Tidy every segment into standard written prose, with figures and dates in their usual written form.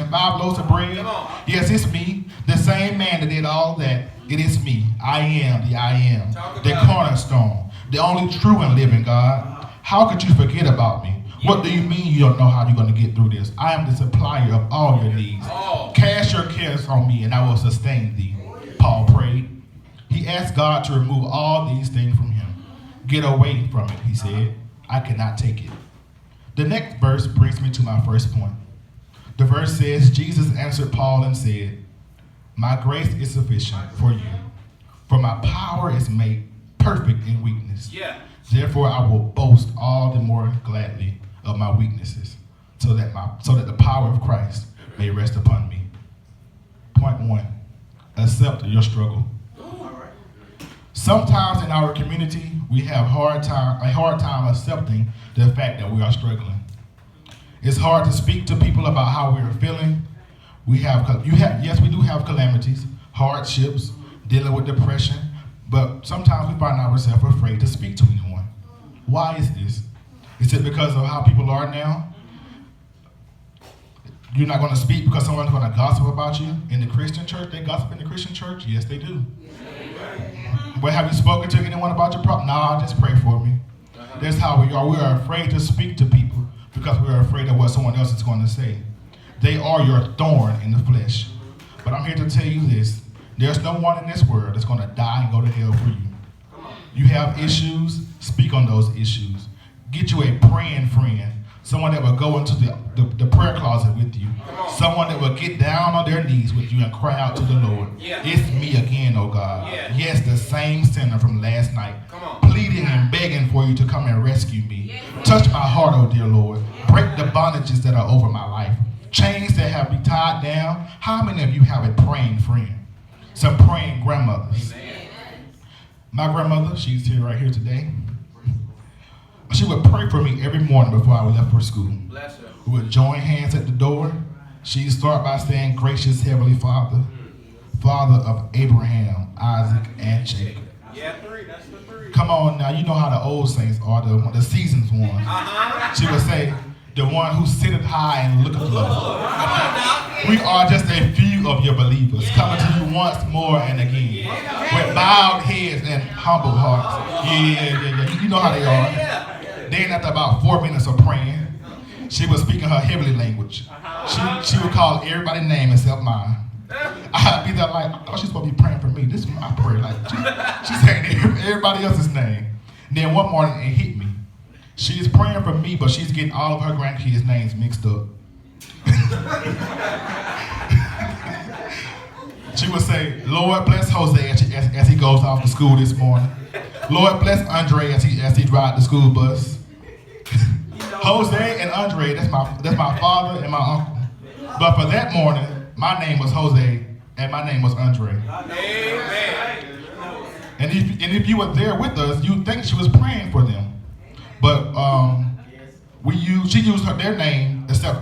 and 5 loaves of bread? Yes, it's me. The same man that did all that. It is me. I am the I am. The cornerstone. The only true and living God. How could you forget about me? What do you mean you don't know how you're going to get through this? I am the supplier of all your needs. Cast your cares on me and I will sustain thee. Paul prayed. He asked God to remove all these things from him. Get away from it, he said. I cannot take it. The next verse brings me to my first point. The verse says, Jesus answered Paul and said, my grace is sufficient for you, for my power is made perfect in weakness. Yeah. Therefore I will boast all the more gladly of my weaknesses, so that the power of Christ may rest upon me. Point 1, accept your struggle. Sometimes in our community, we have a hard time accepting the fact that we are struggling. It's hard to speak to people about how we are feeling. Yes, we do have calamities, hardships, dealing with depression, but sometimes we find ourselves afraid to speak to anyone. Why is this? Is it because of how people are now? You're not going to speak because someone's going to gossip about you in the Christian church? They gossip in the Christian church? Yes, they do. But have you spoken to anyone about your problem? No, just pray for me. That's how we are. We are afraid to speak to people because we are afraid of what someone else is going to say. They are your thorn in the flesh. But I'm here to tell you this. There's no one in this world that's going to die and go to hell for you. You have issues, speak on those issues. Get you a praying friend. Someone that will go into the prayer closet with you. Someone that will get down on their knees with you and cry out to the Lord. It's me again, oh God. Yes, the same sinner from last night. Pleading and begging for you to come and rescue me. Touch my heart, oh dear Lord. Break the bondages that are over my life. Chains that have been tied down. How many of you have a praying friend? Some praying grandmothers. Amen. My grandmother, she's here right here today. She would pray for me every morning before I left for school. Bless her. We would join hands at the door. She'd start by saying, gracious Heavenly Father, Father of Abraham, Isaac, and Jacob. Yeah, 3, that's the 3. Come on now, you know how the old saints are, the seasons one. She would say, the one who sitteth high and looketh low. We are just a few of your believers, coming to you once more and again, with bowed heads and humble hearts. Yeah. You know how they are. Then after about 4 minutes of praying, she was speaking her heavenly language. She would call everybody's name except mine. I'd be there like, I thought she's supposed to be praying for me. This is my prayer. Like she's saying everybody else's name. And then one morning it hit me. She's praying for me, but she's getting all of her grandkids' names mixed up. She would say, Lord bless Jose as he goes off to school this morning. Lord bless Andre as he drives the school bus. Jose and Andre, that's my father and my uncle. But for that morning, my name was Jose and my name was Andre. Amen. And if you were there with us, you'd think she was praying for them. But she used their name instead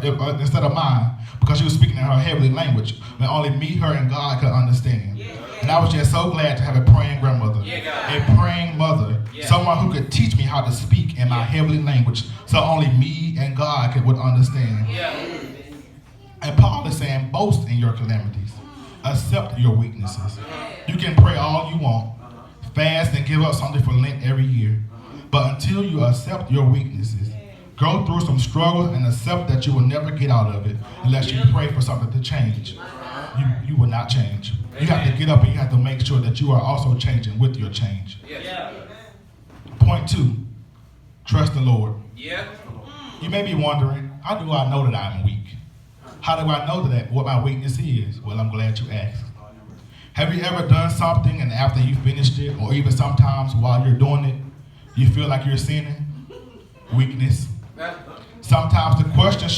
of mine because she was speaking in her heavenly language that only me, her, and God could understand. And I was just so glad to have a praying grandmother, a praying mother, someone who could teach me how to speak in my heavenly language so only me and God would understand. And Paul is saying, boast in your calamities. Accept your weaknesses. You can pray all you want, fast and give up something for Lent every year. But until you accept your weaknesses, go through some struggle and accept that you will never get out of it unless you pray for something to change. You will not change. You have to get up and you have to make sure that you are also changing with your change. Point 2, trust the Lord. You may be wondering, how do I know that I'm weak? How do I know that what my weakness is? Well, I'm glad you asked. Have you ever done something and after you finished it, or even sometimes while you're doing it, you feel like you're sinning? Weakness. Sometimes the question,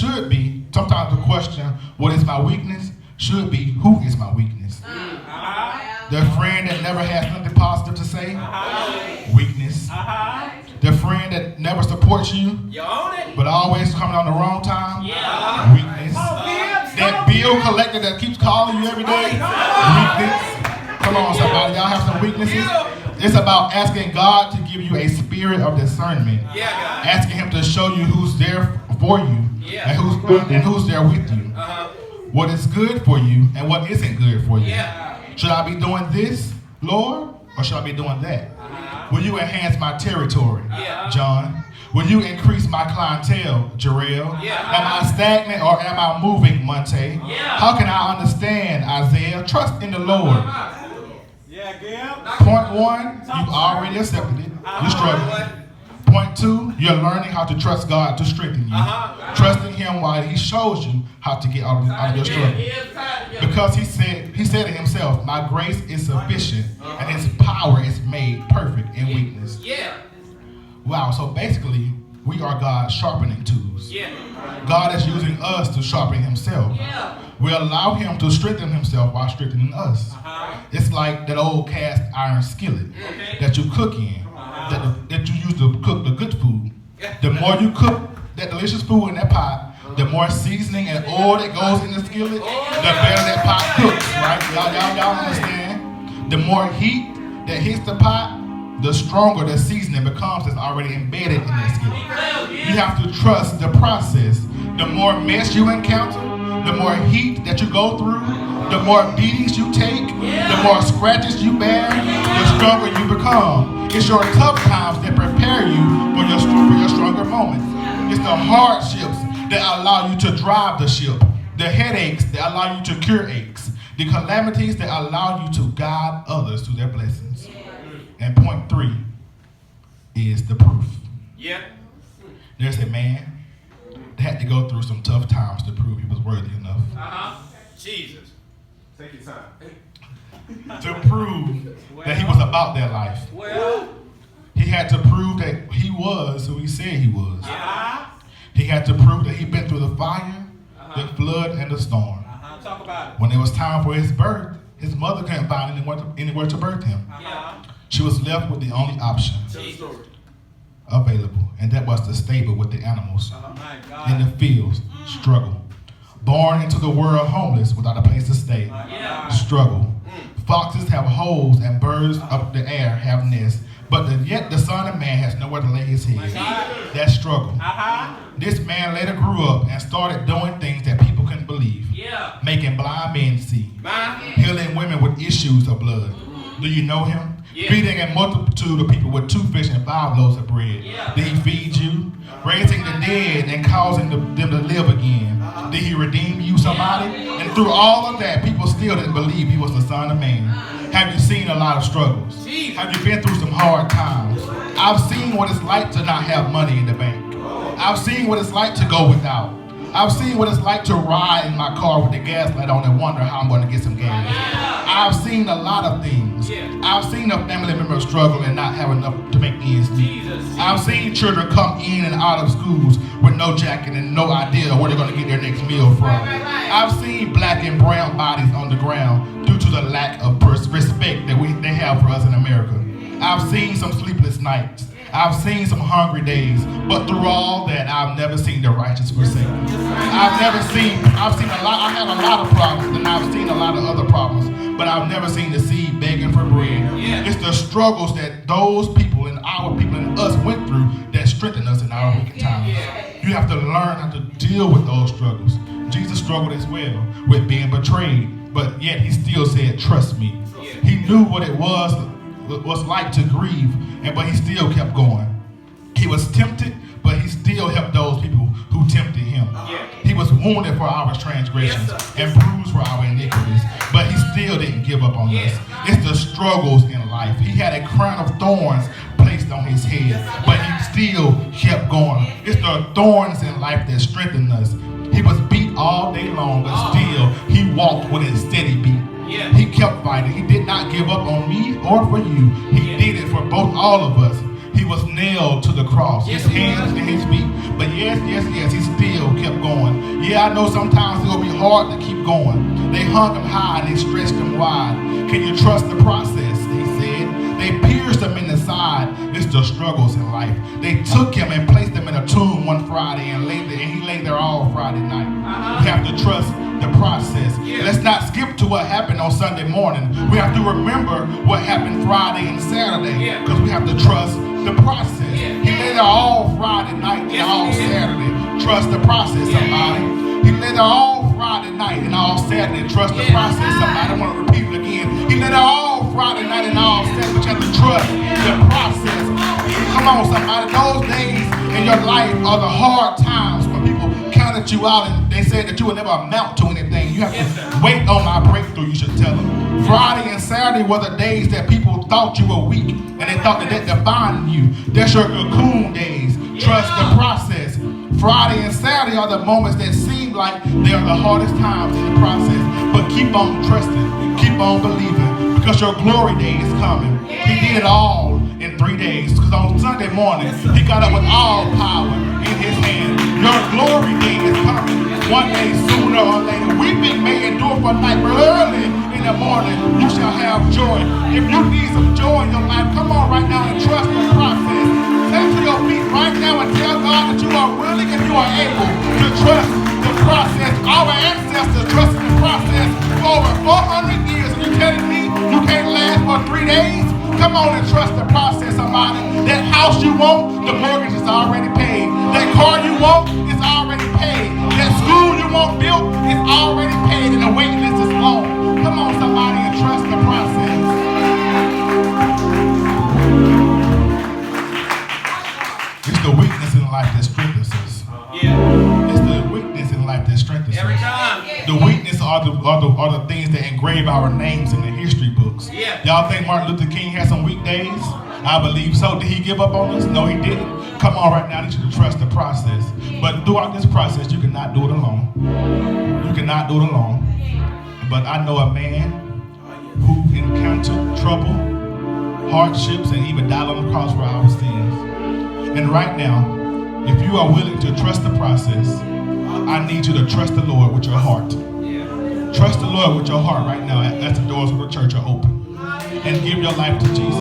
what is my weakness, should be, who is my weakness? The friend that never has nothing positive to say? Weakness. The friend that never supports you, but always coming on the wrong time? Weakness. That bill collector that keeps calling you every day? Weakness. Come on, somebody. Y'all have some weaknesses? It's about asking God to give you a spirit of discernment. Asking him to show you who's there for you and who's there with you. what is good for you and what isn't good for you. Yeah. Should I be doing this, Lord, or should I be doing that? Will you enhance my territory, John? Will you increase my clientele, Jarrell? Am I stagnant or am I moving, Monte? How can I understand, Isaiah? Trust in the Lord. Point 1, you've already accepted it. You're struggling. Point 2, you're learning how to trust God to strengthen you. Trusting Him while He shows you how to get out of your struggle. Because He said to Himself, my grace is sufficient and His power is made perfect in weakness. Wow, so basically, we are God's sharpening tools. God is using us to sharpen Himself. We allow Him to strengthen Himself while strengthening us. It's like that old cast iron skillet that you cook in, that you use to cook the good food. The more you cook that delicious food in that pot, the more seasoning and oil that goes in the skillet, the better that pot cooks, right? Y'all understand? The more heat that hits the pot, the stronger the seasoning becomes that's already embedded in the skillet. You have to trust the process. The more mess you encounter, the more heat that you go through, the more beatings you take, the more scratches you bear, the stronger you become. It's your tough times that prepare you for your stronger moments. It's the hardships that allow you to drive the ship, the headaches that allow you to cure aches, the calamities that allow you to guide others to their blessings. And point 3 is the proof. There's a man that had to go through some tough times to prove he was worthy enough. Jesus. Take your time. To prove that he was about that life. He had to prove that he was who he said he was. He had to prove that he'd been through the fire, the flood, and the storm. Talk about it. When it was time for his birth, his mother couldn't find anywhere to birth him. She was left with the only option available, and that was to stable with the animals in the fields. Struggle. Born into the world homeless without a place to stay. Struggle. Foxes have holes and birds of the air have nests, but yet the Son of Man has nowhere to lay his head. That struggle. This man later grew up and started doing things that people couldn't believe. Making blind men see. Healing women with issues of blood. Do you know him? Feeding a multitude of people with 2 fish and 5 loaves of bread. Did he feed you? Raising the dead and causing them to live again. Did he redeem you, somebody? And through all of that, people still didn't believe he was the Son of Man. Have you seen a lot of struggles? Have you been through some hard times? I've seen what it's like to not have money in the bank. I've seen what it's like to go without. I've seen what it's like to ride in my car with the gas light on and wonder how I'm going to get some gas. I've seen a lot of things. I've seen a family member struggle and not have enough to make ends meet. I've seen children come in and out of schools with no jacket and no idea where they're going to get their next meal from. I've seen black and brown bodies on the ground due to the lack of respect that they have for us in America. I've seen some sleepless nights. I've seen some hungry days, but through all that, I've never seen the righteous forsaken. I've seen a lot, I had a lot of problems, and I've seen a lot of other problems, but I've never seen the seed begging for bread. It's the struggles that those people and our people and us went through that strengthen us in our wicked times. You have to learn how to deal with those struggles. Jesus struggled as well with being betrayed, but yet he still said, trust me. He knew what it was like to grieve, but he still kept going. He was tempted, but he still helped those people who tempted him. He was wounded for our transgressions and bruised for our iniquities, but he still didn't give up on us. It's the struggles in life. He had a crown of thorns placed on his head, but he still kept going. It's the thorns in life that strengthen us. He was beat all day long, but still he walked with a steady beat. He kept fighting. He did not give up on me or for you. He did it for all of us. He was nailed to the cross, his hands and his feet. But yes, he still kept going. Yeah, I know sometimes it will be hard to keep going. They hung him high and they stretched him wide. Can you trust the process? He said. They pierced him in the side. It's the struggles in life. They took him and placed him in a tomb one Friday and he lay there all Friday night. We have to trust the process. Let's not skip to what happened on Sunday morning. We have to remember what happened Friday and Saturday because we have to trust the process. He lay there all Friday night and all Saturday. Trust the process, somebody. He lay there all Friday night and all Saturday. Trust the process. Somebody want to repeat it again. He let it all Friday night and all Saturday, but you have to trust the process. Come on, somebody. Those days in your life are the hard times when people counted you out and they said that you would never amount to anything. You have to wait on my breakthrough, you should tell them. Friday and Saturday were the days that people thought you were weak and they thought that defined you. That's your cocoon days. Trust the process. Friday and Saturday are the moments that seem like they are the hardest times in the process. But keep on trusting, keep on believing, because your glory day is coming. He did it all in 3 days. Because on Sunday morning, he got up with all power in his hand. Your glory day is coming one day sooner or later. Weeping may endure for a night, but early in the morning you shall have joy. If you need some joy in your life, come on right now and trust the process. Stand to your feet right now and tell God that you are willing and you are able to trust the process. Our ancestors trusted the process for over 400 years. And you're telling me you can't last for 3 days? Come on and trust the process, somebody. That house you want, the mortgage is already paid. That car you want is already paid. That school you want built is already paid, and the waiting list is long. Come on, somebody, and trust the process. It's the weakness in life that strengthens us. It's the weakness in life that strengthens Every us. time. The weakness are the things that engrave our names in the history books. Y'all think Martin Luther King had some weak days? I believe so. Did he give up on us? No, he didn't. Come on right now, I need you to trust the process. But throughout this process, you cannot do it alone. You cannot do it alone. But I know a man who encountered trouble, hardships, and even died on the cross for our sins. And right now, if you are willing to trust the process, I need you to trust the Lord with your heart. Trust the Lord with your heart right now as the doors of the church are open. And give your life to Jesus.